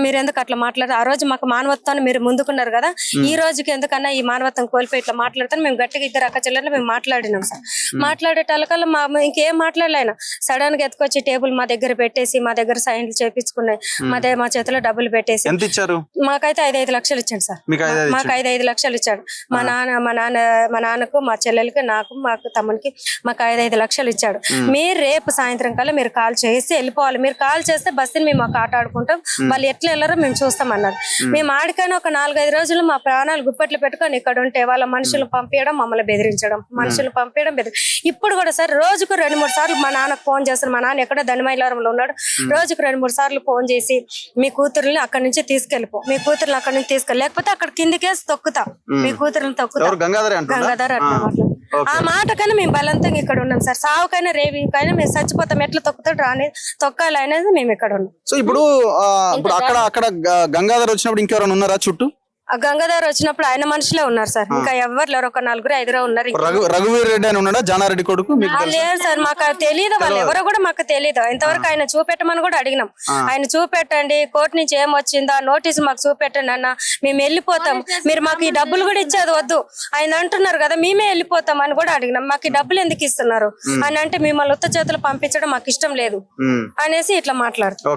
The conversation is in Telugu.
మీరు ఎందుకు అట్లా మాట్లాడారు? ఆ రోజు మాకు మానవత్వాన్ని మీరు ముందుకున్నారు కదా, ఈ రోజుకి ఎందుకన్నా ఈ మానవత్వం కోల్పోయి ఇట్లా మాట్లాడతాను. మేము గట్టిగా ఇద్దరు అక్క చెల్లెలు మేము మాట్లాడినాం సార్. మాట్లాడేటల్లకల్లా ఇంకేం మాట్లాడలేను. సడన్ గా ఎత్తుకొచ్చి టేబుల్ మా దగ్గర పెట్టేసి మా దగ్గర సైన్లు చేపించుకున్నాయి. మా చేతిలో డబ్బులు పెట్టేసి మాకైతే 5 లక్షలు ఇచ్చాడు సార్. మాకు 5 లక్షలు ఇచ్చాడు. మా నాన్నకు మా చెల్లెలకి నాకు మాకు తమ్మునికి మాకు 5 లక్షలు ఇచ్చాడు. మీరు రేపు సాయంత్రం కల్లా మీరు కాల్ చేసి వెళ్ళిపోవాలి. మీరు కాల్ చేస్తే బస్సుని మేము మాకు ఆట ఆడుకుంటాం, వాళ్ళు ఎట్లా వెళ్ళారో మేము చూస్తాం అన్నారు. మేము ఆడికైనా ఒక 4-5 రోజులు మా ప్రాణాలు గుప్పెట్లు పెట్టుకొని ఇక్కడ ఉంటే వాళ్ళ మనుషులు పంపించడం, మమ్మల్ని బెదిరించడం, మనుషులు పంపించడం ఇప్పుడు కూడా సార్ రోజుకు 2-3 సార్లు మా నాన్నకు ఫోన్ చేస్తారు. మా నాన్న ఎక్కడో ధనిమైలారంలో ఉన్నాడు. రోజుకు 2-3 సార్లు ఫోన్ చేసి మీ కూతుర్ని అక్కడి నుంచి తీసుకెళ్ళిపో, మీ కూతుర్ని అక్కడి నుంచి తీసుకెళ్ళి, లేకపోతే అక్కడ కిందికేసి తొక్కుతా, మీ కూతుర్ని తొక్కుతా. గంగాధర్ అట్లా ఆ మాటకైనా మేము బలంతంగా ఇక్కడ ఉన్నాం సార్. సావుకైనా రేవికైనా మేము చచ్చిపోతాం. ఎట్లా తొక్కుతాడు రాని తొక్కాలి అనేది మేము ఇక్కడ ఉన్నాం. సో ఇప్పుడు అక్కడ గంగాధర్ వచ్చినప్పుడు ఇంకెవరైనా ఉన్నారా చుట్టూ? ఆ గంగాధర్ వచ్చినప్పుడు ఆయన మనుషులే ఉన్నారు సార్. ఇంకా ఎవరు లేరు, ఒక 4-5 ఉన్నారు. రఘువీర్ రెడ్డి అని ఉన్నాడా, జానారెడ్డి కొడుకు? లేదు సార్, మాకు తెలియదు. వాళ్ళు ఎవరో కూడా మాకు తెలియదు. ఇంతవరకు ఆయన చూపెట్టమని కూడా అడిగినాం. ఆయన చూపెట్టండి, కోర్టు నుంచి ఏం వచ్చిందా నోటీస్ మాకు చూపెట్టండి అన్న, మేము వెళ్ళిపోతాం. మీరు మాకు ఈ డబ్బులు కూడా ఇచ్చేది వద్దు ఆయన అంటున్నారు కదా, మేమే వెళ్ళిపోతాం అని కూడా అడిగినాం. మాకు ఈ డబ్బులు ఎందుకు ఇస్తున్నారు అని అంటే, మిమ్మల్ని ఉత్త చేతులు పంపించడం మాకు ఇష్టం లేదు అనేసి ఇట్లా మాట్లాడుతాం.